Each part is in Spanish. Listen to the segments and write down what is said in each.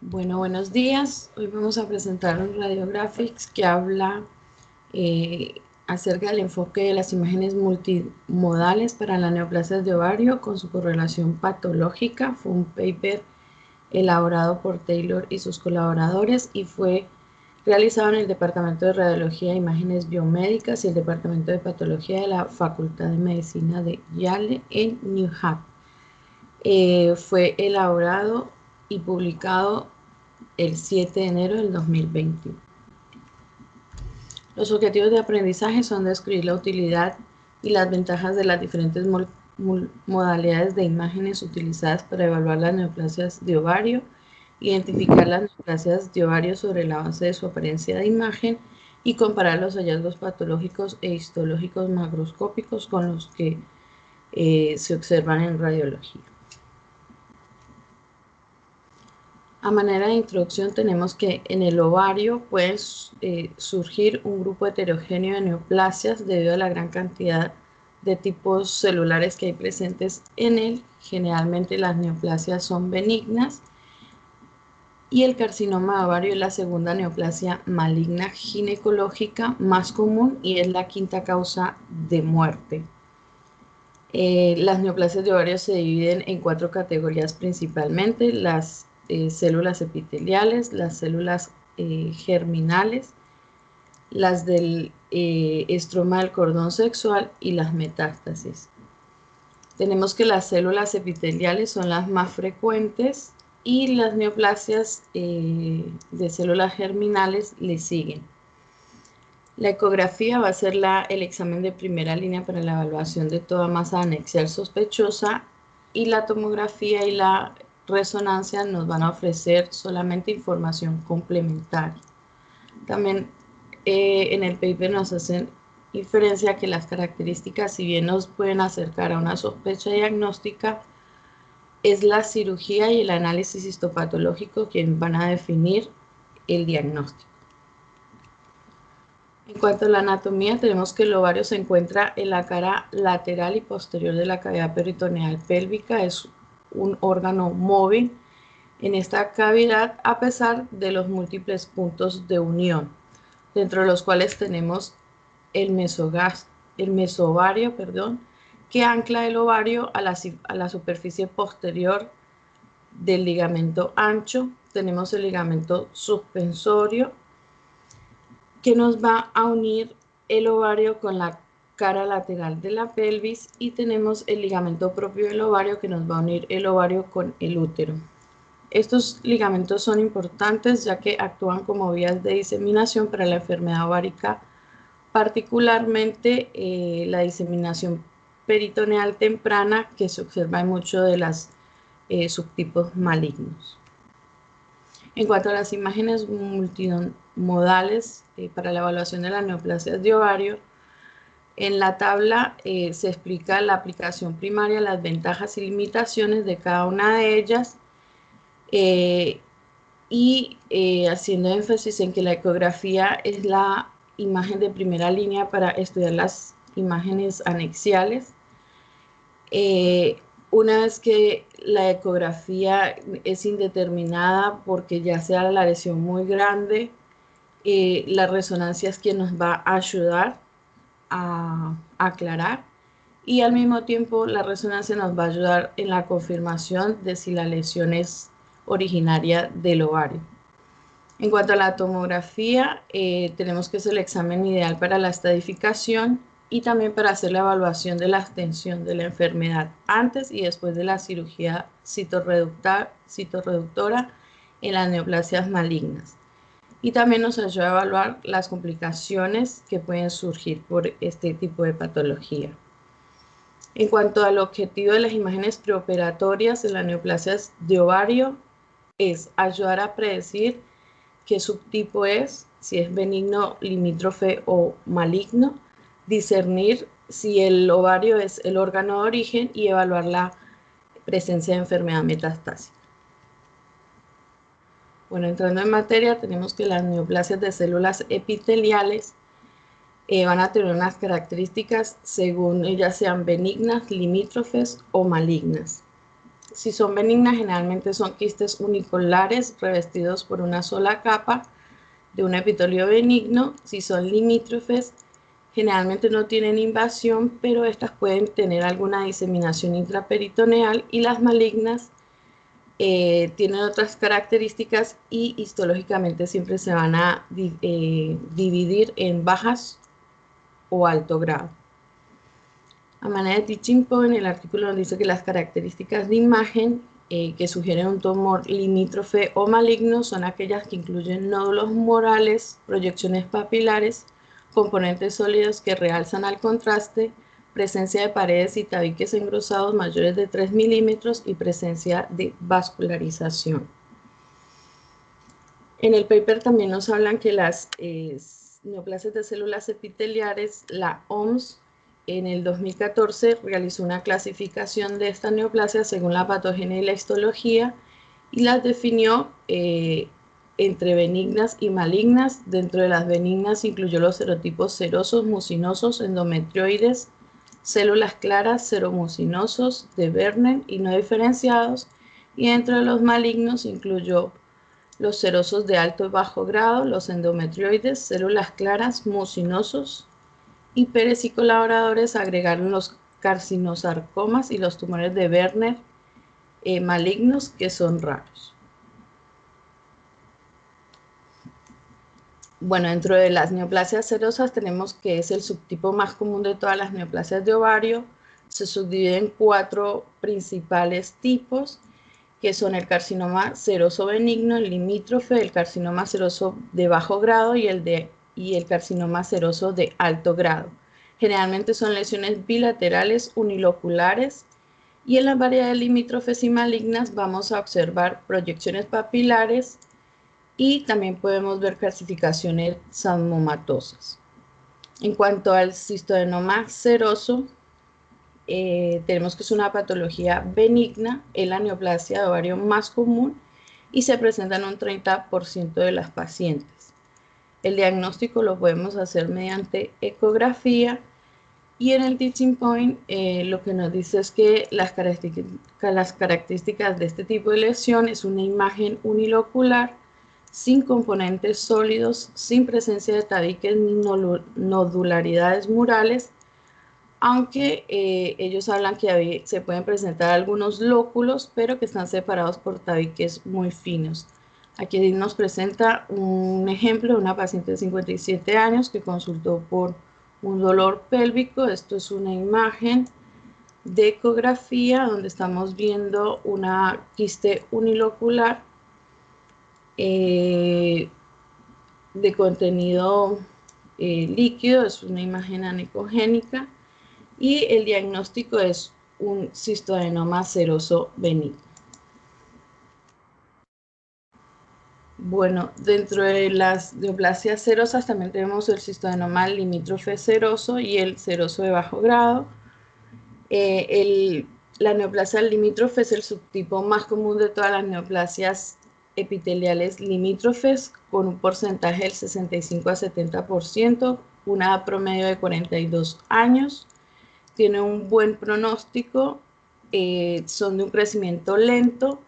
Buenos días. Hoy vamos a presentar un radiographics que habla acerca del enfoque de las imágenes multimodales para las neoplasias de ovario con su correlación patológica. Fue un paper elaborado por Taylor y sus colaboradores y fue realizado en el Departamento de Radiología e Imágenes Biomédicas y el Departamento de Patología de la Facultad de Medicina de Yale en New Hampshire. Fue elaborado y publicado el 7 de enero del 2021. Los objetivos de aprendizaje son describir la utilidad y las ventajas de las diferentes modalidades de imágenes utilizadas para evaluar las neoplasias de ovario, identificar las neoplasias de ovario sobre la base de su apariencia de imagen y comparar los hallazgos patológicos e histológicos macroscópicos con los que se observan en radiología. A manera de introducción tenemos que en el ovario puede surgir un grupo heterogéneo de neoplasias debido a la gran cantidad de tipos celulares que hay presentes en él. Generalmente las neoplasias son benignas y el carcinoma de ovario es la segunda neoplasia maligna ginecológica más común y es la quinta causa de muerte. Las neoplasias de ovario se dividen en 4 categorías principalmente: las células epiteliales, las células germinales, las del estroma del cordón sexual y las metástasis. Tenemos que las células epiteliales son las más frecuentes y las neoplasias de células germinales le siguen. La ecografía va a ser el examen de primera línea para la evaluación de toda masa anexial sospechosa, y la tomografía y la resonancia nos van a ofrecer solamente información complementaria. También en el paper nos hacen inferencia que las características, si bien nos pueden acercar a una sospecha diagnóstica, es la cirugía y el análisis histopatológico quienes van a definir el diagnóstico. En cuanto a la anatomía, tenemos que el ovario se encuentra en la cara lateral y posterior de la cavidad peritoneal pélvica. Es un órgano móvil en esta cavidad a pesar de los múltiples puntos de unión, dentro de los cuales tenemos el mesovario, que ancla el ovario a la superficie posterior del ligamento ancho. Tenemos el ligamento suspensorio, que nos va a unir el ovario con la cara lateral de la pelvis, y tenemos el ligamento propio del ovario que nos va a unir el ovario con el útero. Estos ligamentos son importantes ya que actúan como vías de diseminación para la enfermedad ovárica, particularmente la diseminación peritoneal temprana que se observa en muchos de los subtipos malignos. En cuanto a las imágenes multimodales para la evaluación de las neoplasias de ovario, en la tabla se explica la aplicación primaria, las ventajas y limitaciones de cada una de ellas, haciendo énfasis en que la ecografía es la imagen de primera línea para estudiar las imágenes anexiales. Una vez que la ecografía es indeterminada porque ya sea la lesión muy grande, la resonancia es quien nos va a ayudar a aclarar, y al mismo tiempo la resonancia nos va a ayudar en la confirmación de si la lesión es originaria del ovario. En cuanto a la tomografía, tenemos que es el examen ideal para la estadificación y también para hacer la evaluación de la extensión de la enfermedad antes y después de la cirugía citorreductora en las neoplasias malignas. Y también nos ayuda a evaluar las complicaciones que pueden surgir por este tipo de patología. En cuanto al objetivo de las imágenes preoperatorias en las neoplasias de ovario, es ayudar a predecir qué subtipo es, si es benigno, limítrofe o maligno, discernir si el ovario es el órgano de origen y evaluar la presencia de enfermedad metastásica. Bueno, entrando en materia, tenemos que las neoplasias de células epiteliales van a tener unas características según ellas sean benignas, limítrofes o malignas. si son benignas, generalmente son quistes uniculares revestidos por una sola capa de un epitelio benigno. Si son limítrofes, generalmente no tienen invasión, pero estas pueden tener alguna diseminación intraperitoneal, y las malignas tienen otras características y histológicamente siempre se van a dividir en bajas o alto grado. A manera de teaching point, el artículo nos dice que las características de imagen que sugieren un tumor limítrofe o maligno son aquellas que incluyen nódulos morales, proyecciones papilares, componentes sólidos que realzan al contraste, presencia de paredes y tabiques engrosados mayores de 3 milímetros y presencia de vascularización. En el paper también nos hablan que las neoplasias de células epiteliares, la OMS, en el 2014 realizó una clasificación de esta neoplasia según la patogenia y la histología, y las definió entre benignas y malignas. Dentro de las benignas incluyó los serotipos serosos, mucinosos, endometrioides, células claras, seromucinosos, de Werner y no diferenciados, y dentro de los malignos incluyó los serosos de alto y bajo grado, los endometrioides, células claras, mucinosos, y Pérez y colaboradores agregaron los carcinosarcomas y los tumores de Werner malignos, que son raros. Bueno, dentro de las neoplasias serosas tenemos que es el subtipo más común de todas las neoplasias de ovario. Se subdivide en 4 principales tipos, que son el carcinoma seroso benigno, el limítrofe, el carcinoma seroso de bajo grado y el carcinoma seroso de alto grado. Generalmente son lesiones bilaterales uniloculares, y en las variedades limítrofes y malignas vamos a observar proyecciones papilares y también podemos ver calcificaciones pseudomatosas. En cuanto al cistoadenoma seroso, tenemos que es una patología benigna, es la neoplasia de ovario más común y se presenta en un 30% de las pacientes. El diagnóstico lo podemos hacer mediante ecografía, y en el teaching point lo que nos dice es que las características de este tipo de lesión es una imagen unilocular, sin componentes sólidos, sin presencia de tabiques ni nodularidades murales, aunque ellos hablan que se pueden presentar algunos lóculos, pero que están separados por tabiques muy finos. Aquí nos presenta un ejemplo de una paciente de 57 años que consultó por un dolor pélvico. Esto es una imagen de ecografía donde estamos viendo una quiste unilocular de contenido líquido, es una imagen anecogénica, y el diagnóstico es un cistoadenoma seroso benigno. Bueno, dentro de las neoplasias serosas también tenemos el cistoadenoma limítrofe seroso y el seroso de bajo grado. La neoplasia limítrofe es el subtipo más común de todas las neoplasias epiteliales limítrofes, con un porcentaje del 65 a 70%, una edad promedio de 42 años. Tiene un buen pronóstico, son de un crecimiento lento,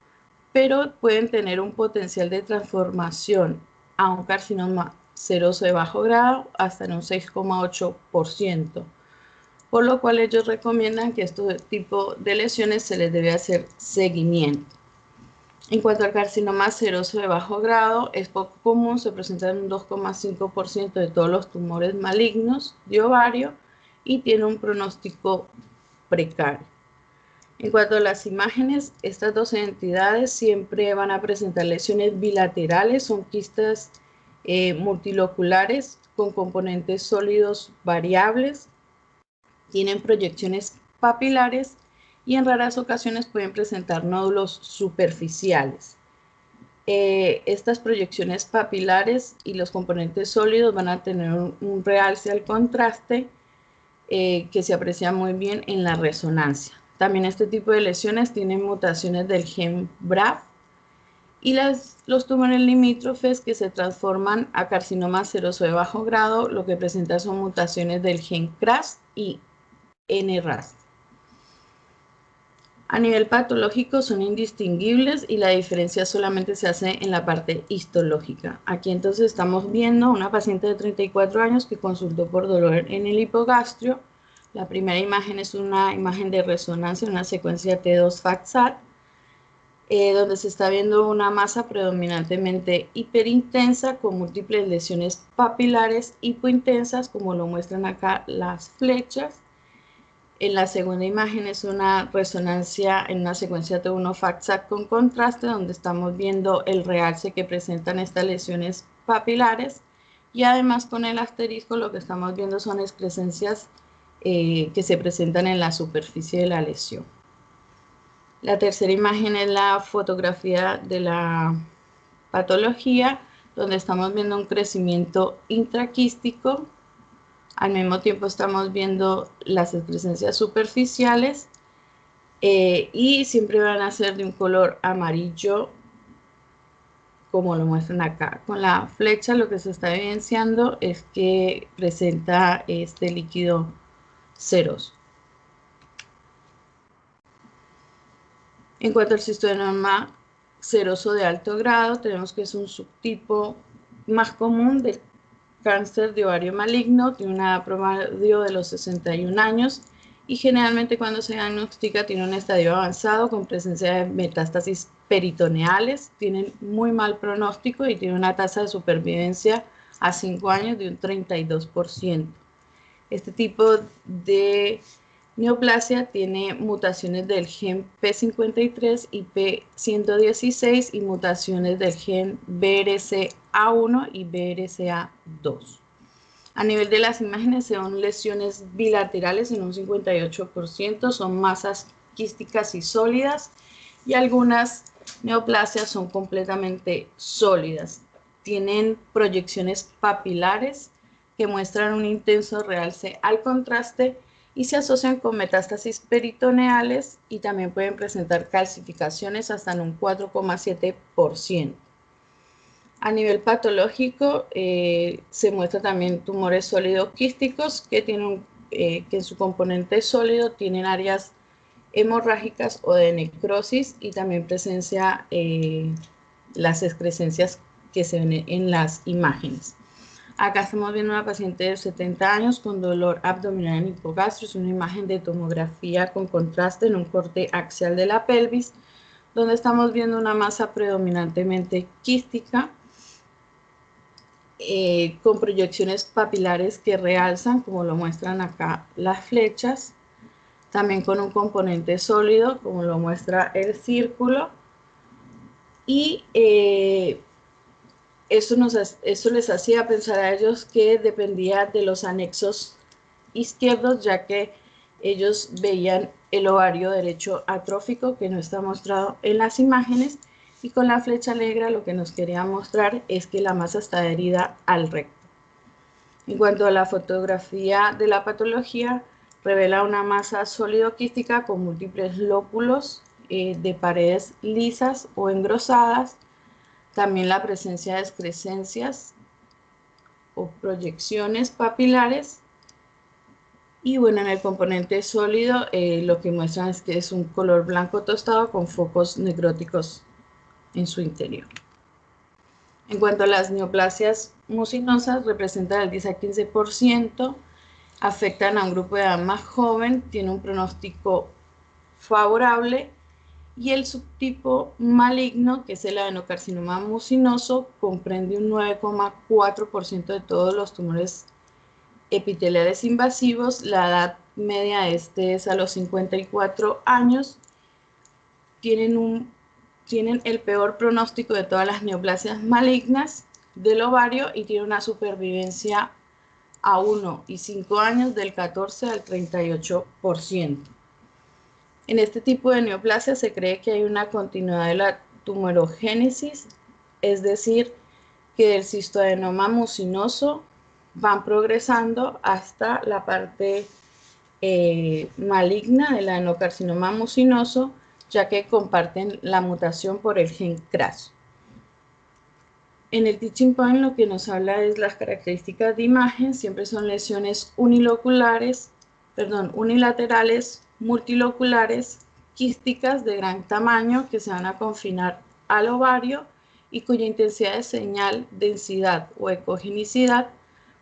pero pueden tener un potencial de transformación a un carcinoma seroso de bajo grado hasta en un 6,8%, por lo cual ellos recomiendan que este tipo de lesiones se les debe hacer seguimiento. En cuanto al carcinoma seroso de bajo grado, es poco común, se presenta en un 2,5% de todos los tumores malignos de ovario y tiene un pronóstico precario. En cuanto a las imágenes, estas dos entidades siempre van a presentar lesiones bilaterales, son quistes multiloculares con componentes sólidos variables, tienen proyecciones papilares y en raras ocasiones pueden presentar nódulos superficiales. Estas proyecciones papilares y los componentes sólidos van a tener un realce al contraste que se aprecia muy bien en la resonancia. También este tipo de lesiones tienen mutaciones del gen BRAF, y los tumores limítrofes que se transforman a carcinoma seroso de bajo grado, lo que presenta son mutaciones del gen KRAS y NRAS. A nivel patológico son indistinguibles y la diferencia solamente se hace en la parte histológica. Aquí entonces estamos viendo una paciente de 34 años que consultó por dolor en el hipogastrio. La primera imagen es una imagen de resonancia, una secuencia T2 FACSAT, donde se está viendo una masa predominantemente hiperintensa con múltiples lesiones papilares hipointensas, como lo muestran acá las flechas. En la segunda imagen es una resonancia en una secuencia T1 FACSAT con contraste, donde estamos viendo el realce que presentan estas lesiones papilares, y además con el asterisco lo que estamos viendo son excrescencias que se presentan en la superficie de la lesión. La tercera imagen es la fotografía de la patología, donde estamos viendo un crecimiento intraquístico. Al mismo tiempo estamos viendo las excrescencias superficiales y siempre van a ser de un color amarillo, como lo muestran acá. Con la flecha lo que se está evidenciando es que presenta este líquido ceroso. En cuanto al cistodenoma ceroso de alto grado, tenemos que es un subtipo más común del cáncer de ovario maligno, tiene una edad promedio de los 61 años y generalmente cuando se diagnostica tiene un estadio avanzado con presencia de metástasis peritoneales, tienen muy mal pronóstico y tiene una tasa de supervivencia a 5 años de un 32%. Este tipo de neoplasia tiene mutaciones del gen P53 y P116 y mutaciones del gen BRCA1 y BRCA2. A nivel de las imágenes son lesiones bilaterales en un 58%, son masas quísticas y sólidas, y algunas neoplasias son completamente sólidas. Tienen proyecciones papilares que muestran un intenso realce al contraste y se asocian con metástasis peritoneales y también pueden presentar calcificaciones hasta en un 4,7%. A nivel patológico se muestra también tumores sólidos quísticos que en su componente sólido tienen áreas hemorrágicas o de necrosis y también presencia las excrescencias que se ven en las imágenes. Acá estamos viendo una paciente de 70 años con dolor abdominal en hipogastrio. Es una imagen de tomografía con contraste en un corte axial de la pelvis, donde estamos viendo una masa predominantemente quística con proyecciones papilares que realzan, como lo muestran acá las flechas, también con un componente sólido, como lo muestra el círculo, y eso les hacía pensar a ellos que dependía de los anexos izquierdos, ya que ellos veían el ovario derecho atrófico, que no está mostrado en las imágenes, y con la flecha negra lo que nos quería mostrar es que la masa está adherida al recto. En cuanto a la fotografía de la patología, revela una masa sólido-quística con múltiples lóbulos de paredes lisas o engrosadas, también la presencia de excrescencias o proyecciones papilares. Y bueno, en el componente sólido lo que muestran es que es un color blanco tostado con focos necróticos en su interior. En cuanto a las neoplasias mucinosas, representan el 10 a 15%, afectan a un grupo de edad más joven, tiene un pronóstico favorable, y el subtipo maligno, que es el adenocarcinoma mucinoso, comprende un 9,4% de todos los tumores epiteliales invasivos. La edad media de este es a los 54 años. Tienen el peor pronóstico de todas las neoplasias malignas del ovario y tienen una supervivencia a 1 y 5 años del 14 al 38%. En este tipo de neoplasia se cree que hay una continuidad de la tumorogénesis, es decir, que del cistoadenoma mucinoso van progresando hasta la parte maligna del adenocarcinoma mucinoso, ya que comparten la mutación por el gen CRAS. En el teaching point lo que nos habla es las características de imagen, siempre son lesiones unilaterales, multiloculares, quísticas de gran tamaño que se van a confinar al ovario y cuya intensidad de señal, densidad o ecogenicidad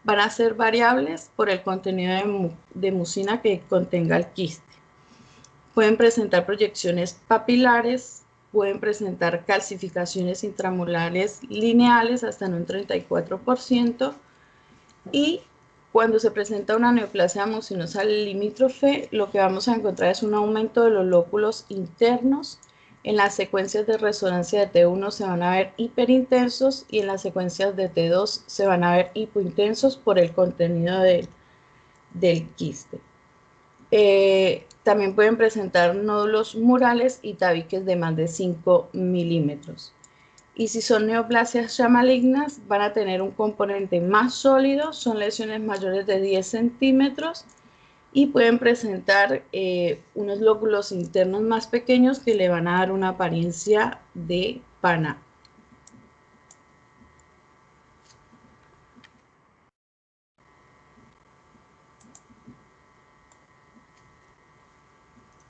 van a ser variables por el contenido de mucina que contenga el quiste. Pueden presentar proyecciones papilares, pueden presentar calcificaciones intramolares lineales hasta en un 34%, y cuando se presenta una neoplasia mucinosa limítrofe, lo que vamos a encontrar es un aumento de los lóculos internos. En las secuencias de resonancia de T1 se van a ver hiperintensos y en las secuencias de T2 se van a ver hipointensos por el contenido del quiste. También pueden presentar nódulos murales y tabiques de más de 5 milímetros. Y si son neoplasias ya malignas, van a tener un componente más sólido, son lesiones mayores de 10 centímetros y pueden presentar unos lóculos internos más pequeños que le van a dar una apariencia de pana.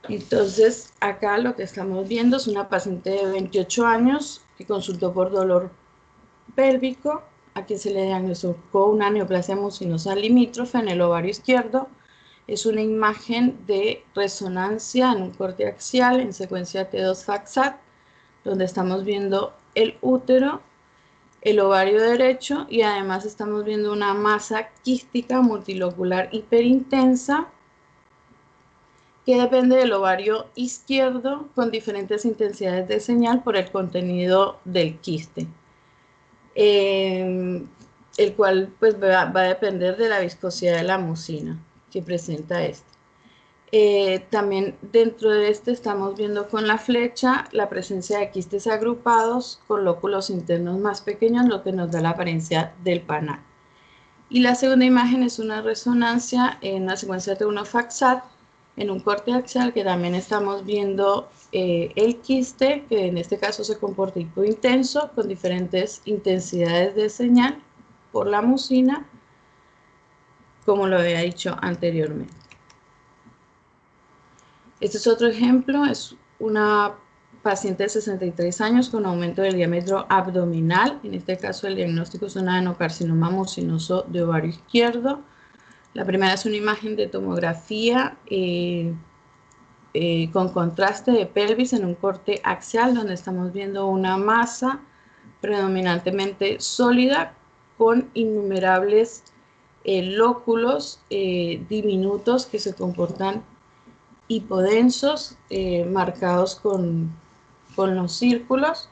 Entonces, acá lo que estamos viendo es una paciente de 28 años que consultó por dolor pélvico, a quien se le diagnosticó una neoplasia mucinosa limítrofe en el ovario izquierdo. Es una imagen de resonancia en un corte axial en secuencia T2 FACSAT, donde estamos viendo el útero, el ovario derecho y además estamos viendo una masa quística multilocular hiperintensa que depende del ovario izquierdo con diferentes intensidades de señal por el contenido del quiste, el cual pues va a depender de la viscosidad de la mucina que presenta este. También dentro de este estamos viendo con la flecha la presencia de quistes agrupados con lóculos internos más pequeños, lo que nos da la apariencia del panal. Y la segunda imagen es una resonancia en una secuencia T1 FACSAT en un corte axial que también estamos viendo el quiste, que en este caso se comporta hipointenso con diferentes intensidades de señal por la mucina, como lo había dicho anteriormente. Este es otro ejemplo, es una paciente de 63 años con aumento del diámetro abdominal. En este caso el diagnóstico es un adenocarcinoma mucinoso de ovario izquierdo. La primera es una imagen de tomografía con contraste de pelvis en un corte axial, donde estamos viendo una masa predominantemente sólida con innumerables lóculos diminutos que se comportan hipodensos, marcados con los círculos,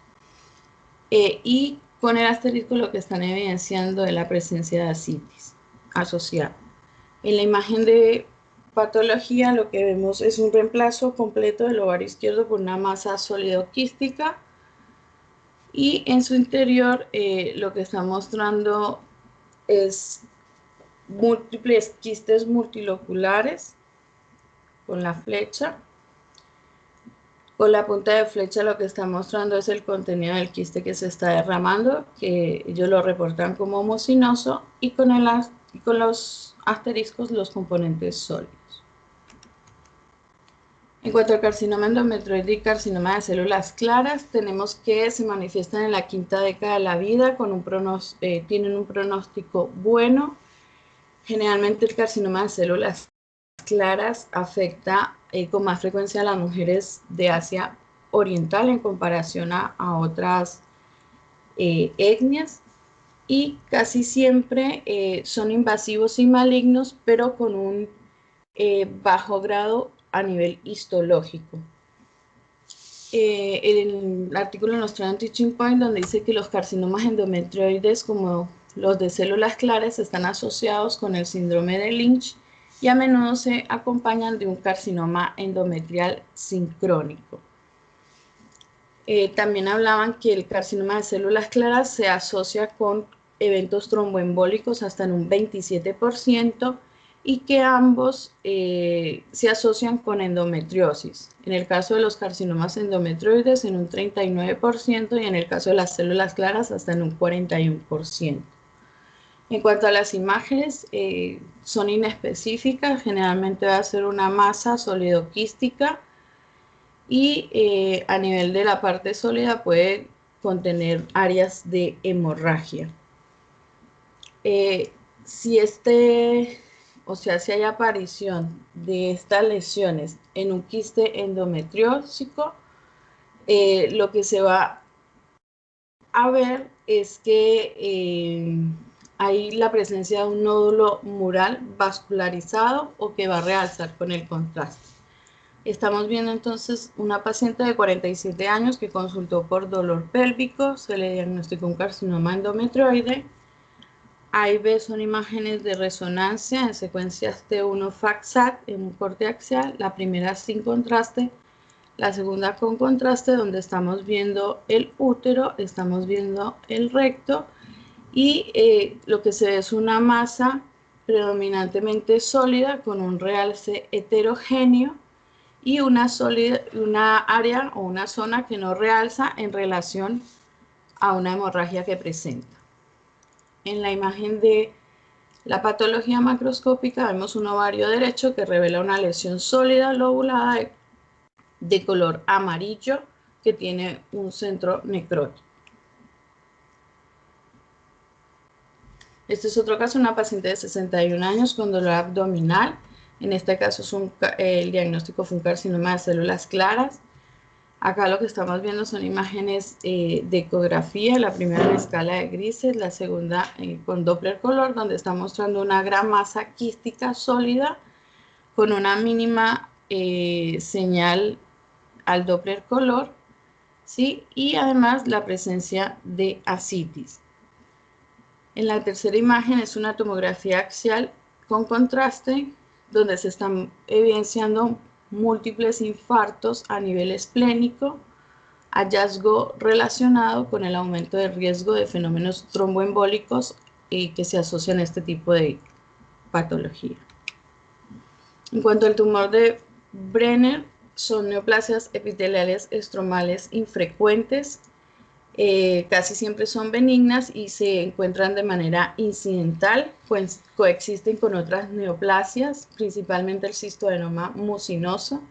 y con el asterisco lo que están evidenciando es la presencia de ascitis asociada. En la imagen de patología lo que vemos es un reemplazo completo del ovario izquierdo por una masa sólido-quística, y en su interior lo que está mostrando es múltiples quistes multiloculares con la flecha. Con la punta de flecha lo que está mostrando es el contenido del quiste que se está derramando, que ellos lo reportan como mucinoso, y con los asteriscos los componentes sólidos. En cuanto al carcinoma endometrioide y carcinoma de células claras, tenemos que se manifiestan en la quinta década de la vida, tienen un pronóstico bueno. Generalmente el carcinoma de células claras afecta con más frecuencia a las mujeres de Asia Oriental en comparación a otras etnias, y casi siempre son invasivos y malignos, pero con un bajo grado a nivel histológico. El artículo nos trae un teaching point donde dice que los carcinomas endometrioides, como los de células claras, están asociados con el síndrome de Lynch y a menudo se acompañan de un carcinoma endometrial sincrónico. También hablaban que el carcinoma de células claras se asocia con eventos tromboembólicos hasta en un 27%, y que ambos se asocian con endometriosis. En el caso de los carcinomas endometrioides en un 39% y en el caso de las células claras hasta en un 41%. En cuanto a las imágenes, son inespecíficas, generalmente va a ser una masa sólido-quística y a nivel de la parte sólida puede contener áreas de hemorragia. Si si hay aparición de estas lesiones en un quiste endometriósico, lo que se va a ver es que hay la presencia de un nódulo mural vascularizado o que va a realzar con el contraste. Estamos viendo entonces una paciente de 47 años que consultó por dolor pélvico, se le diagnosticó un carcinoma endometrioide. Ahí ves son imágenes de resonancia en secuencias T1 FACSAT en un corte axial, la primera sin contraste, la segunda con contraste, donde estamos viendo el útero, estamos viendo el recto y lo que se ve es una masa predominantemente sólida con un realce heterogéneo y una área o una zona que no realza en relación a una hemorragia que presenta. En la imagen de la patología macroscópica vemos un ovario derecho que revela una lesión sólida lobulada de color amarillo que tiene un centro necrótico. Este es otro caso, una paciente de 61 años con dolor abdominal. En este caso el diagnóstico fue un carcinoma de células claras. Acá lo que estamos viendo son imágenes de ecografía, la primera en escala de grises, la segunda con Doppler color, donde está mostrando una gran masa quística sólida con una mínima señal al Doppler color, ¿sí? Y además la presencia de ascitis. En la tercera imagen es una tomografía axial con contraste, donde se están evidenciando múltiples infartos a nivel esplénico, hallazgo relacionado con el aumento de riesgo de fenómenos tromboembólicos que se asocian a este tipo de patología. En cuanto al tumor de Brenner, son neoplasias epiteliales estromales infrecuentes, casi siempre son benignas y se encuentran de manera incidental, pues coexisten con otras neoplasias, principalmente el cistoadenoma mucinoso.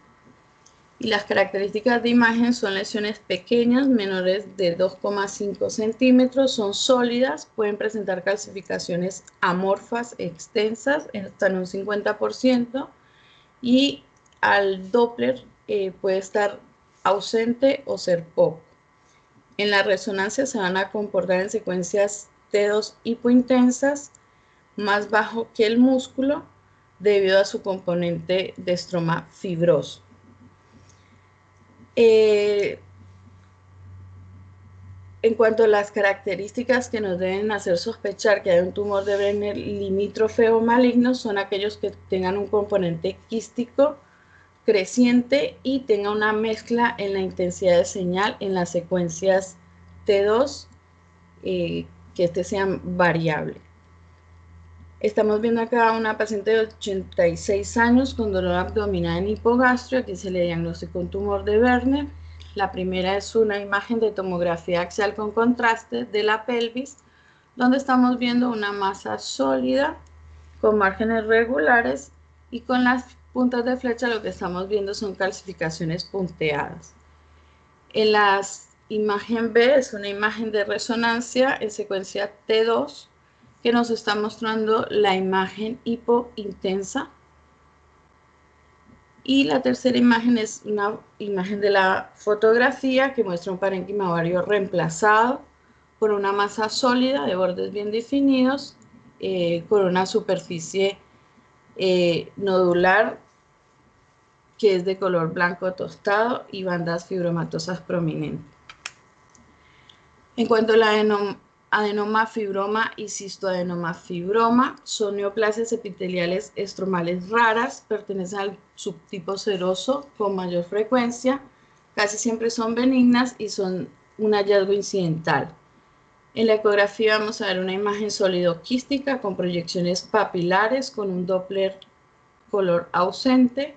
Y las características de imagen son lesiones pequeñas, menores de 2,5 centímetros, son sólidas, pueden presentar calcificaciones amorfas extensas, hasta en un 50%, y al Doppler puede estar ausente o ser poco. En la resonancia se van a comportar en secuencias T2 hipointensas, más bajo que el músculo, debido a su componente de estroma fibroso. En cuanto a las características que nos deben hacer sospechar que hay un tumor de Brenner limítrofe o maligno, son aquellos que tengan un componente quístico creciente y tenga una mezcla en la intensidad de señal en las secuencias T2, que sean variable. Estamos viendo acá una paciente de 86 años con dolor abdominal en hipogastrio. Aquí se le diagnosticó un tumor de Brenner. La primera es una imagen de tomografía axial con contraste de la pelvis, donde estamos viendo una masa sólida con márgenes regulares y con las puntas de flecha lo que estamos viendo son calcificaciones punteadas. En la imagen B es una imagen de resonancia en secuencia T2 que nos está mostrando la imagen hipointensa. Y la tercera imagen es una imagen de la fotografía que muestra un parénquima ovario reemplazado por una masa sólida de bordes bien definidos, con una superficie nodular que es de color blanco tostado y bandas fibromatosas prominentes. En cuanto a la adenomafibroma y cistoadenomafibroma, son neoplasias epiteliales estromales raras, pertenecen al subtipo seroso con mayor frecuencia, casi siempre son benignas y son un hallazgo incidental. En la ecografía vamos a ver una imagen sólido-quística con proyecciones papilares con un Doppler color ausente,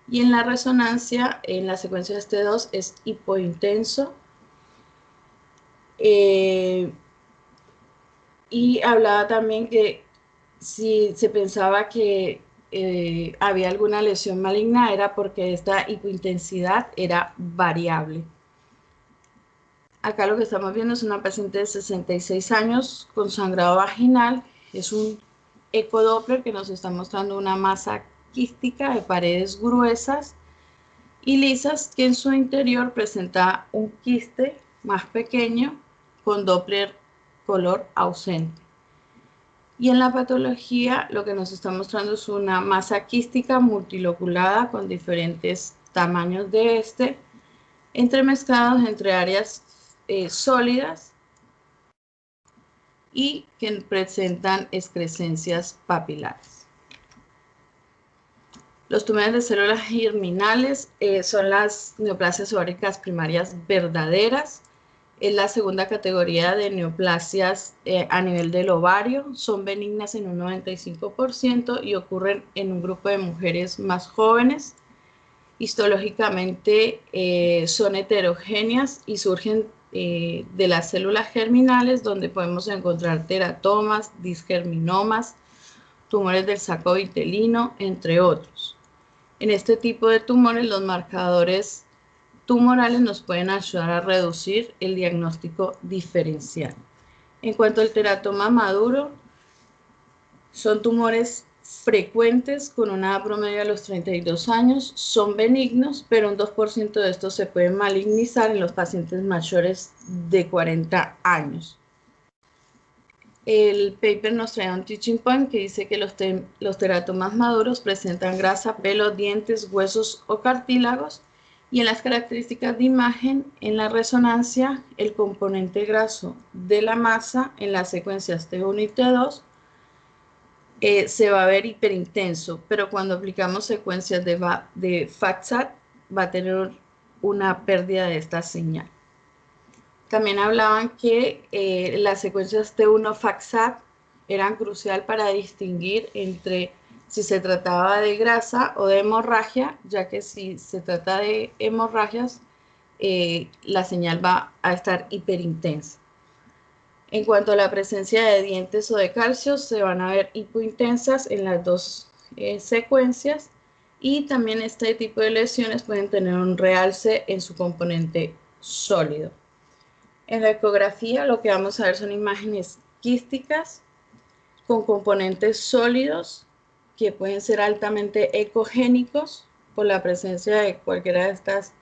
y en la resonancia, en la secuencia de T2 es hipointenso. Y hablaba también que si se pensaba que había alguna lesión maligna era porque esta hipointensidad era variable. Acá lo que estamos viendo es una paciente de 66 años con sangrado vaginal. Es un ecodoppler que nos está mostrando una masa quística de paredes gruesas y lisas que en su interior presenta un quiste más pequeño con doppler color ausente. Y en la patología lo que nos está mostrando es una masa quística multiloculada con diferentes tamaños de entremezclados entre áreas sólidas y que presentan excrescencias papilares. Los tumores de células germinales son las neoplasias ováricas primarias verdaderas. Es la segunda categoría de neoplasias a nivel del ovario. Son benignas en un 95% y ocurren en un grupo de mujeres más jóvenes. Histológicamente son heterogéneas y surgen de las células germinales, donde podemos encontrar teratomas, disgerminomas, tumores del saco vitelino, entre otros. En este tipo de tumores, los marcadores tumorales nos pueden ayudar a reducir el diagnóstico diferencial. En cuanto al teratoma maduro, son tumores frecuentes con una edad promedio a los 32 años, son benignos, pero un 2% de estos se pueden malignizar en los pacientes mayores de 40 años. El paper nos trae un teaching point que dice que los teratomas maduros presentan grasa, pelo, dientes, huesos o cartílagos, y en las características de imagen, en la resonancia, el componente graso de la masa en las secuencias T1 y T2 se va a ver hiperintenso, pero cuando aplicamos secuencias de FACSAT va a tener una pérdida de esta señal. También hablaban que las secuencias T1 FACSAT eran crucial para distinguir entre si se trataba de grasa o de hemorragia, ya que si se trata de hemorragias, la señal va a estar hiperintensa. En cuanto a la presencia de dientes o de calcio, se van a ver hipointensas en las dos secuencias, y también este tipo de lesiones pueden tener un realce en su componente sólido. En la ecografía lo que vamos a ver son imágenes quísticas con componentes sólidos que pueden ser altamente ecogénicos por la presencia de cualquiera de estas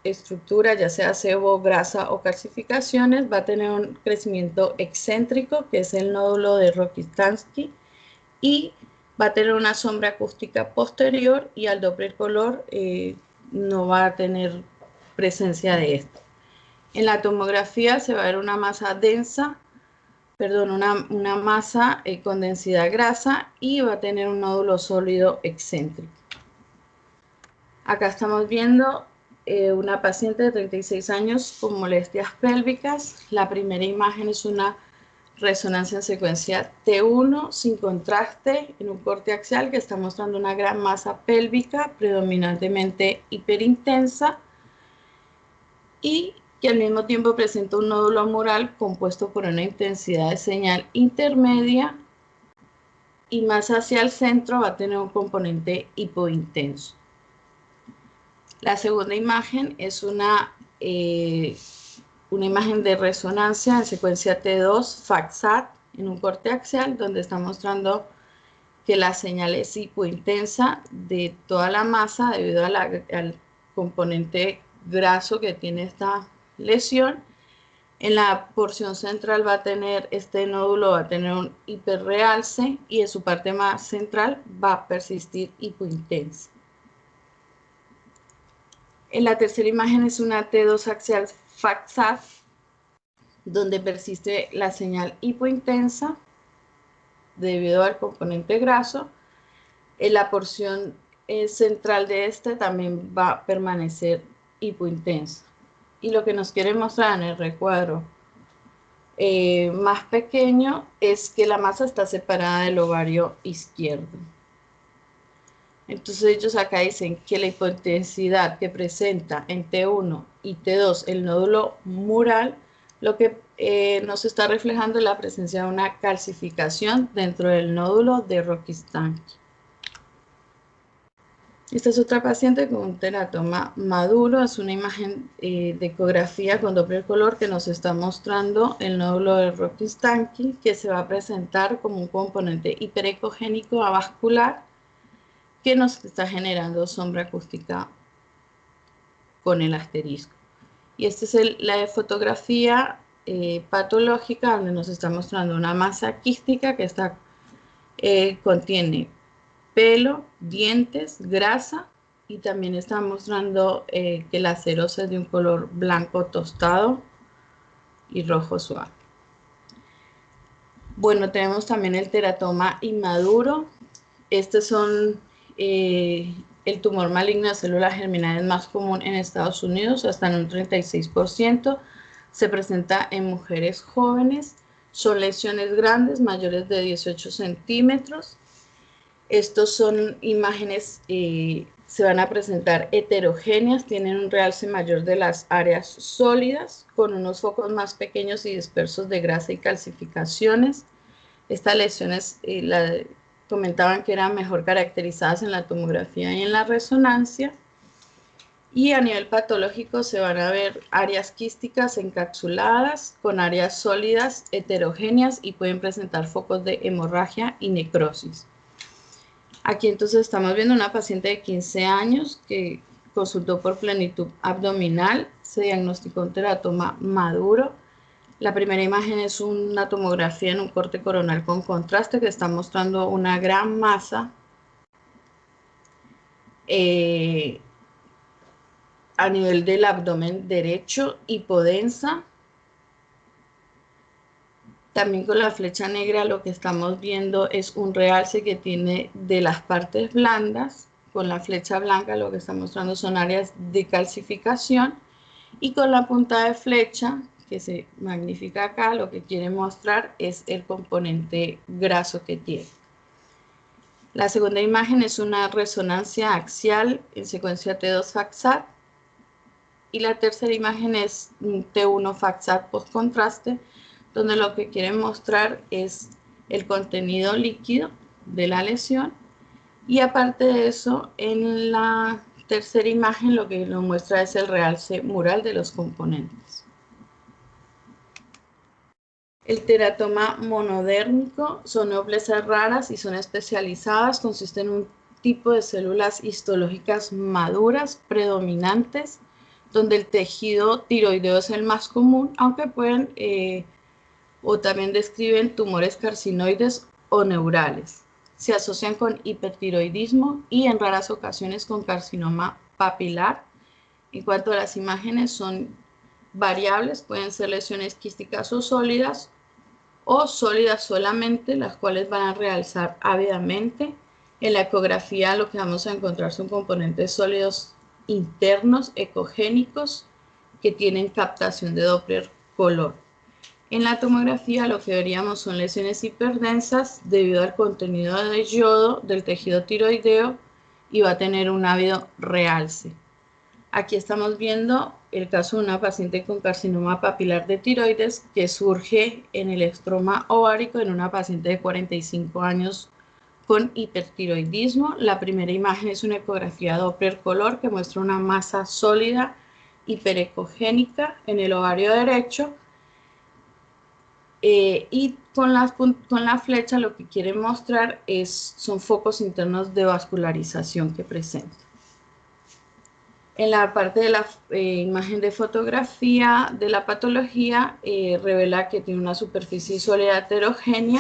estructura, ya sea sebo, grasa o calcificaciones. Va a tener un crecimiento excéntrico, que es el nódulo de Rokitansky, y va a tener una sombra acústica posterior, y al doppler color no va a tener presencia de esto. En la tomografía se va a ver una masa densa, una masa con densidad grasa, y va a tener un nódulo sólido excéntrico. Acá estamos viendo una paciente de 36 años con molestias pélvicas. La primera imagen es una resonancia en secuencia T1 sin contraste en un corte axial que está mostrando una gran masa pélvica predominantemente hiperintensa y que al mismo tiempo presenta un nódulo mural compuesto por una intensidad de señal intermedia, y más hacia el centro va a tener un componente hipointenso. La segunda imagen es una imagen de resonancia en secuencia T2 FACSAT en un corte axial, donde está mostrando que la señal es hipointensa de toda la masa debido al componente graso que tiene esta lesión. En la porción central va a tener este nódulo, va a tener un hiperrealce, y en su parte más central va a persistir hipointensa. En la tercera imagen es una T2 axial FACSAT, donde persiste la señal hipointensa debido al componente graso. En la porción central de este también va a permanecer hipointensa. Y lo que nos quiere mostrar en el recuadro más pequeño es que la masa está separada del ovario izquierdo. Entonces ellos acá dicen que la hipointensidad que presenta en T1 y T2 el nódulo mural lo que nos está reflejando la presencia de una calcificación dentro del nódulo de Rokitansky. Esta es otra paciente con un teratoma maduro, es una imagen de ecografía con Doppler color que nos está mostrando el nódulo de Rokitansky, que se va a presentar como un componente hiperecogénico avascular que nos está generando sombra acústica con el asterisco. Y esta es la fotografía patológica donde nos está mostrando una masa quística que contiene pelo, dientes, grasa, y también está mostrando que la serosa es de un color blanco tostado y rojo suave. Bueno, tenemos también el teratoma inmaduro. Estos son el tumor maligno de células germinales más común en Estados Unidos, hasta en un 36%. Se presenta en mujeres jóvenes. Son lesiones grandes, mayores de 18 centímetros. Estos son imágenes, se van a presentar heterogéneas, tienen un realce mayor de las áreas sólidas, con unos focos más pequeños y dispersos de grasa y calcificaciones. Estas lesiones comentaban que eran mejor caracterizadas en la tomografía y en la resonancia. Y a nivel patológico se van a ver áreas quísticas encapsuladas con áreas sólidas heterogéneas y pueden presentar focos de hemorragia y necrosis. Aquí entonces estamos viendo una paciente de 15 años que consultó por plenitud abdominal, se diagnosticó un teratoma maduro. La primera imagen es una tomografía en un corte coronal con contraste que está mostrando una gran masa a nivel del abdomen derecho, hipodensa. También con la flecha negra lo que estamos viendo es un realce que tiene de las partes blandas. Con la flecha blanca lo que está mostrando son áreas de calcificación. Y con la punta de flecha, que se magnifica acá, lo que quiere mostrar es el componente graso que tiene. La segunda imagen es una resonancia axial en secuencia T2-FAXAT. Y la tercera imagen es un T1-FAXAT post-contraste, donde lo que quieren mostrar es el contenido líquido de la lesión. Y aparte de eso, en la tercera imagen lo que nos muestra es el realce mural de los componentes. El teratoma monodérmico son neoplasias raras y son especializadas, consiste en un tipo de células histológicas maduras, predominantes, donde el tejido tiroideo es el más común, aunque pueden o también describen tumores carcinoides o neurales. Se asocian con hipertiroidismo y en raras ocasiones con carcinoma papilar. En cuanto a las imágenes, son variables, pueden ser lesiones quísticas o sólidas solamente, las cuales van a realzar ávidamente. En la ecografía lo que vamos a encontrar son componentes sólidos internos ecogénicos que tienen captación de Doppler color. En la tomografía lo que veríamos son lesiones hiperdensas debido al contenido de yodo del tejido tiroideo y va a tener un ávido realce. Aquí estamos viendo el caso de una paciente con carcinoma papilar de tiroides que surge en el estroma ovárico en una paciente de 45 años con hipertiroidismo. La primera imagen es una ecografía Doppler color que muestra una masa sólida hiperecogénica en el ovario derecho. Y con la flecha lo que quiere mostrar son focos internos de vascularización que presenta. En la parte de la imagen de fotografía de la patología revela que tiene una superficie sólida heterogénea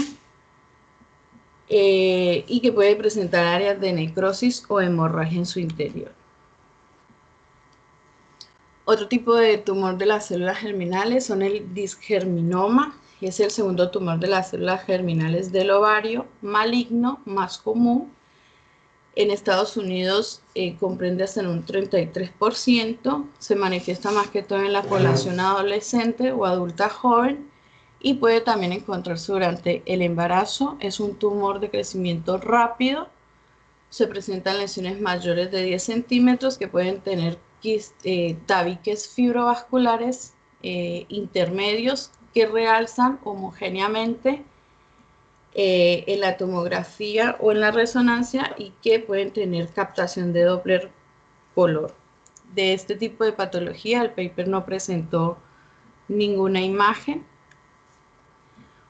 y que puede presentar áreas de necrosis o hemorragia en su interior. Otro tipo de tumor de las células germinales son el disgerminoma. Es el segundo tumor de las células germinales del ovario, maligno, más común. En Estados Unidos comprende hasta en un 33%, se manifiesta más que todo en la población adolescente o adulta joven y puede también encontrarse durante el embarazo. Es un tumor de crecimiento rápido, se presentan lesiones mayores de 10 centímetros que pueden tener tabiques fibrovasculares intermedios que realzan homogéneamente en la tomografía o en la resonancia y que pueden tener captación de Doppler color. De este tipo de patología el paper no presentó ninguna imagen.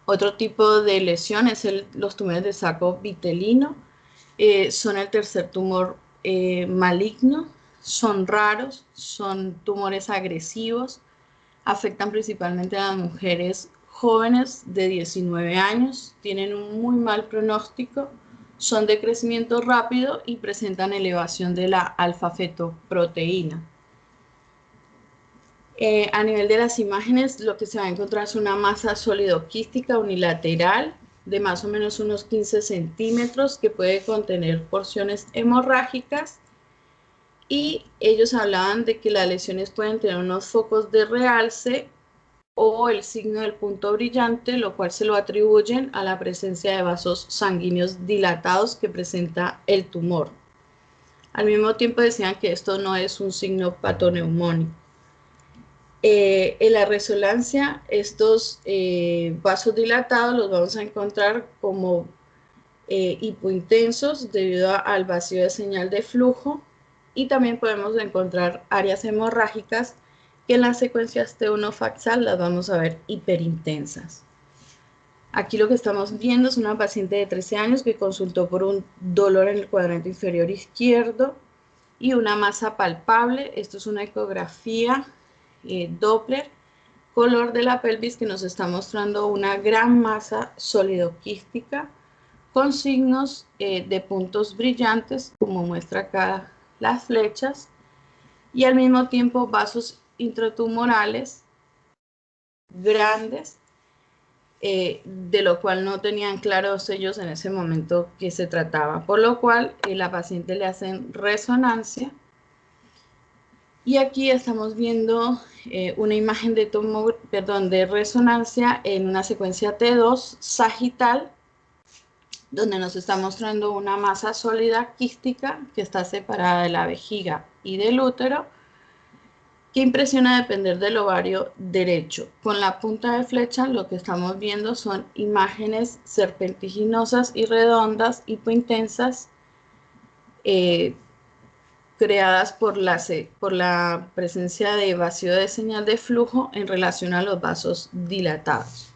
Otro tipo de lesión es los tumores de saco vitelino. Son el tercer tumor maligno, son raros, son tumores agresivos, afectan principalmente a las mujeres jóvenes de 19 años, tienen un muy mal pronóstico, son de crecimiento rápido y presentan elevación de la alfa-fetoproteína. A nivel de las imágenes, lo que se va a encontrar es una masa sólido-quística unilateral de más o menos unos 15 centímetros que puede contener porciones hemorrágicas, y ellos hablaban de que las lesiones pueden tener unos focos de realce o el signo del punto brillante, lo cual se lo atribuyen a la presencia de vasos sanguíneos dilatados que presenta el tumor. Al mismo tiempo decían que esto no es un signo patoneumónico. En la resonancia, estos vasos dilatados los vamos a encontrar como hipointensos debido al vacío de señal de flujo, y también podemos encontrar áreas hemorrágicas que en las secuencias T1 faxal las vamos a ver hiperintensas. Aquí lo que estamos viendo es una paciente de 13 años que consultó por un dolor en el cuadrante inferior izquierdo y una masa palpable. Esto es una ecografía Doppler color de la pelvis que nos está mostrando una gran masa sólido-quística con signos de puntos brillantes, como muestra acá las flechas, y al mismo tiempo vasos intratumorales grandes, de lo cual no tenían claros ellos en ese momento que se trataba, por lo cual la paciente le hacen resonancia. Y aquí estamos viendo una imagen de resonancia en una secuencia T2 sagital, donde nos está mostrando una masa sólida quística que está separada de la vejiga y del útero, que impresiona depender del ovario derecho. Con la punta de flecha lo que estamos viendo son imágenes serpentiginosas y redondas hipointensas, creadas por la presencia de vacío de señal de flujo en relación a los vasos dilatados.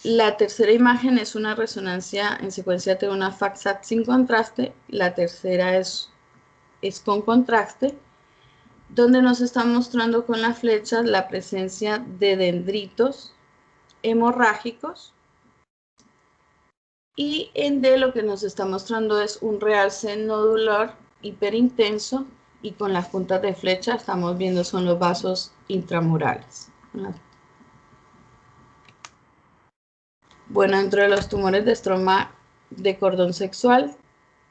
La tercera imagen es una resonancia en secuencia T1 faxat sin contraste. La tercera es con contraste, donde nos está mostrando con la flecha la presencia de dendritos hemorrágicos, y en D lo que nos está mostrando es un realce nodular hiperintenso, y con las puntas de flecha estamos viendo son los vasos intramurales. Bueno, dentro de los tumores de estroma de cordón sexual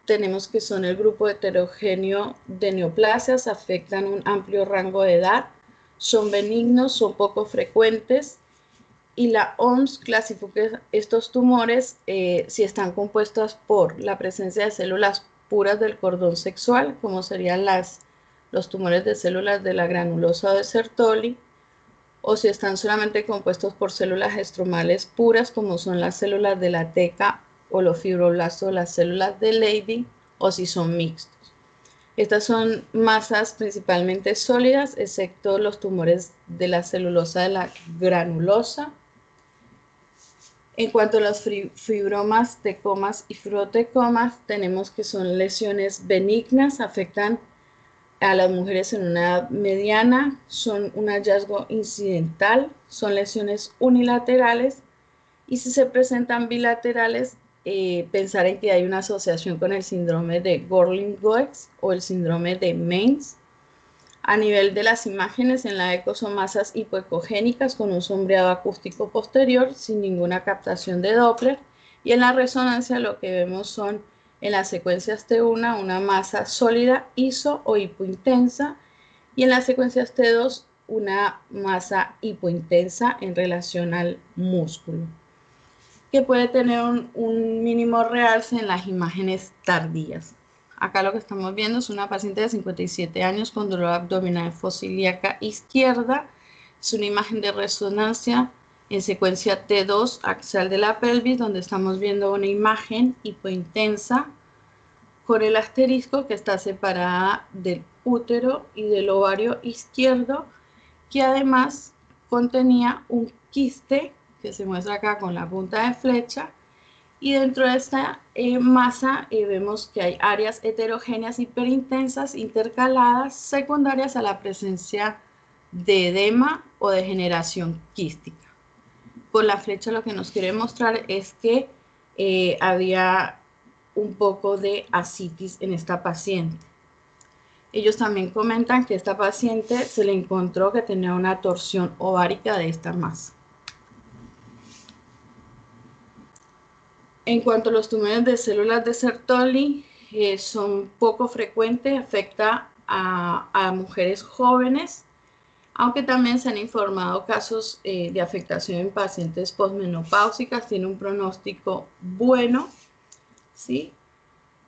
tenemos que son el grupo heterogéneo de neoplasias, afectan un amplio rango de edad, son benignos, son poco frecuentes, y la OMS clasifica estos tumores si están compuestos por la presencia de células puras del cordón sexual, como serían los tumores de células de la granulosa o de Sertoli, o si están solamente compuestos por células estromales puras, como son las células de la teca o los fibroblastos o las células de Leydig, o si son mixtos. Estas son masas principalmente sólidas, excepto los tumores de la celulosa de la granulosa. En cuanto a los fibromas, tecomas y fibrotecomas, tenemos que son lesiones benignas, afectan a las mujeres en una edad mediana, son un hallazgo incidental, son lesiones unilaterales, y si se presentan bilaterales, pensar en que hay una asociación con el síndrome de Gorlin-Goetz o el síndrome de Mainz. A nivel de las imágenes, en la eco son masas hipoecogénicas con un sombreado acústico posterior sin ninguna captación de Doppler, y en la resonancia lo que vemos son en las secuencias T1 una masa sólida iso o hipointensa, y en las secuencias T2 una masa hipointensa en relación al músculo, que puede tener un mínimo realce en las imágenes tardías. Acá lo que estamos viendo es una paciente de 57 años con dolor abdominal fosíliaca izquierda, Es una imagen de resonancia en secuencia T2 axial de la pelvis, donde estamos viendo una imagen hipointensa con el asterisco que está separada del útero y del ovario izquierdo, que además contenía un quiste que se muestra acá con la punta de flecha, y dentro de esta masa vemos que hay áreas heterogéneas hiperintensas intercaladas secundarias a la presencia de edema o degeneración quística. Con la flecha lo que nos quiere mostrar es que había un poco de ascitis en esta paciente. Ellos también comentan que esta paciente se le encontró que tenía una torsión ovárica de esta masa. En cuanto a los tumores de células de Sertoli, son poco frecuentes, afecta a mujeres jóvenes, aunque también se han informado casos de afectación en pacientes posmenopáusicas, tiene un pronóstico bueno, ¿sí?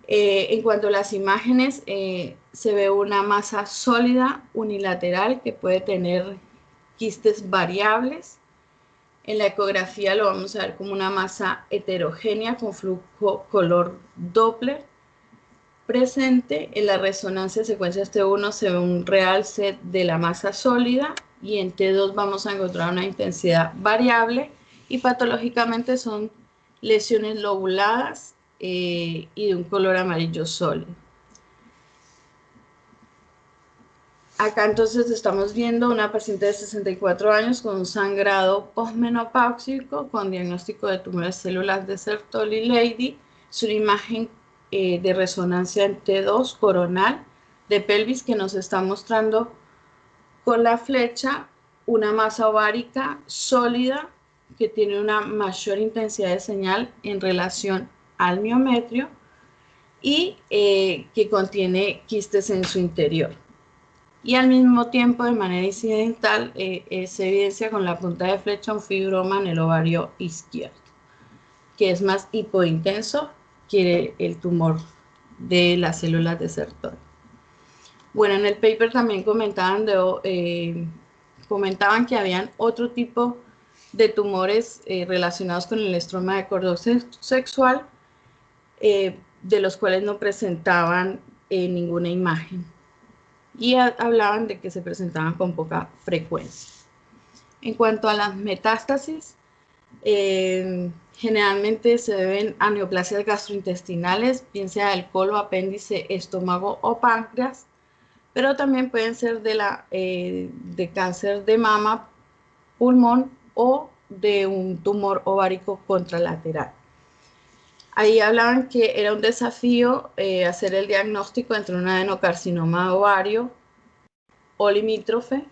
En cuanto a las imágenes, se ve una masa sólida unilateral que puede tener quistes variables. En la ecografía lo vamos a ver como una masa heterogénea con flujo color Doppler presente. En la resonancia de secuencias T1 se ve un realce de la masa sólida y en T2 vamos a encontrar una intensidad variable y patológicamente son lesiones lobuladas y de un color amarillo sólido. Acá entonces estamos viendo una paciente de 64 años con un sangrado posmenopáusico con diagnóstico de tumores células de Sertoli-Leydi. Es una imagen de resonancia en T2 coronal de pelvis que nos está mostrando con la flecha una masa ovárica sólida que tiene una mayor intensidad de señal en relación al miometrio y que contiene quistes en su interior. Y al mismo tiempo, de manera incidental, se evidencia con la punta de flecha un fibroma en el ovario izquierdo, que es más hipointenso que el tumor de las células de Sertoli. Bueno, en el paper también comentaban que habían otro tipo de tumores relacionados con el estroma de cordón sexual, de los cuales no presentaban ninguna imagen. Y hablaban de que se presentaban con poca frecuencia. En cuanto a las metástasis, generalmente se deben a neoplasias gastrointestinales, bien sea del colon, apéndice, estómago o páncreas, pero también pueden ser de cáncer de mama, pulmón o de un tumor ovárico contralateral. Ahí hablaban que era un desafío hacer el diagnóstico entre un adenocarcinoma de ovario o limítrofe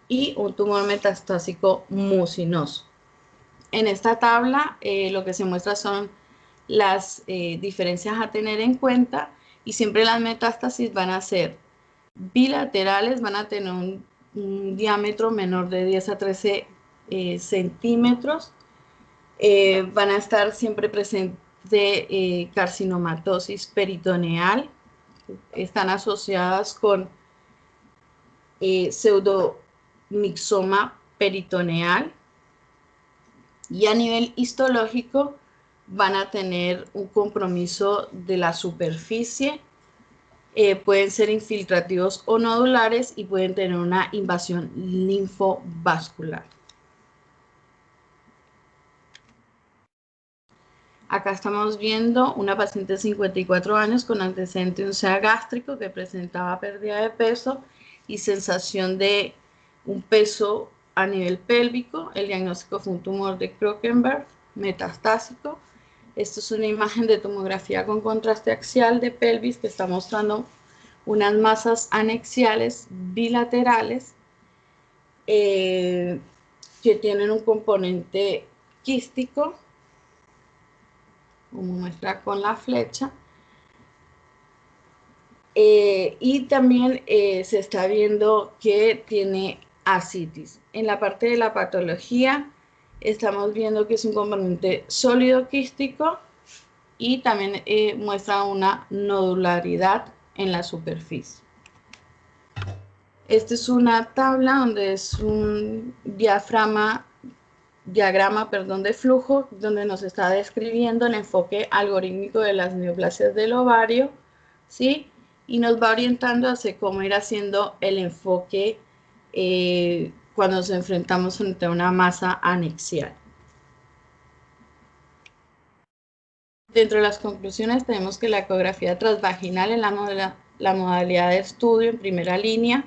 y un tumor metastásico mucinoso. En esta tabla lo que se muestra son las diferencias a tener en cuenta y siempre las metástasis van a ser bilaterales, van a tener un diámetro menor de 10 a 13 centímetros. Van a estar siempre presente carcinomatosis peritoneal, están asociadas con pseudomixoma peritoneal y a nivel histológico van a tener un compromiso de la superficie, pueden ser infiltrativos o nodulares y pueden tener una invasión linfovascular. Acá estamos viendo una paciente de 54 años con antecedente de un SEA gástrico que presentaba pérdida de peso y sensación de un peso a nivel pélvico. El diagnóstico fue un tumor de Krokenberg metastásico. Esto es una imagen de tomografía con contraste axial de pelvis que está mostrando unas masas anexiales bilaterales que tienen un componente quístico, como muestra con la flecha, y también se está viendo que tiene ascitis. En la parte de la patología estamos viendo que es un componente sólido quístico y también muestra una nodularidad en la superficie. Esta es una tabla donde es un diagrama, de flujo, donde nos está describiendo el enfoque algorítmico de las neoplasias del ovario, ¿sí? Y nos va orientando hacia cómo ir haciendo el enfoque cuando nos enfrentamos frente a una masa anexial. Dentro de las conclusiones tenemos que la ecografía transvaginal es la modalidad de estudio en primera línea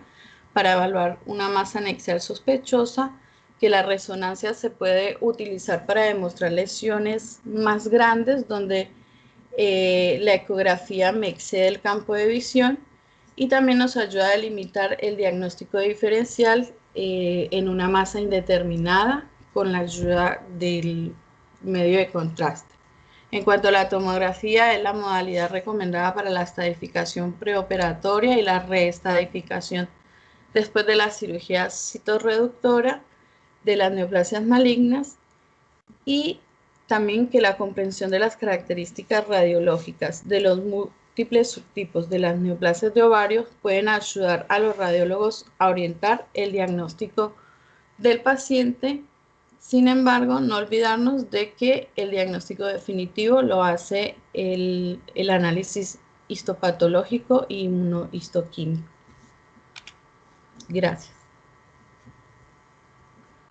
para evaluar una masa anexial sospechosa, que la resonancia se puede utilizar para demostrar lesiones más grandes donde la ecografía me excede el campo de visión, y también nos ayuda a delimitar el diagnóstico diferencial en una masa indeterminada con la ayuda del medio de contraste. En cuanto a la tomografía, es la modalidad recomendada para la estadificación preoperatoria y la reestadificación después de la cirugía citorreductora de las neoplasias malignas, y también que la comprensión de las características radiológicas de los múltiples subtipos de las neoplasias de ovario pueden ayudar a los radiólogos a orientar el diagnóstico del paciente. Sin embargo, no olvidarnos de que el diagnóstico definitivo lo hace el análisis histopatológico e inmunohistoquímico. Gracias.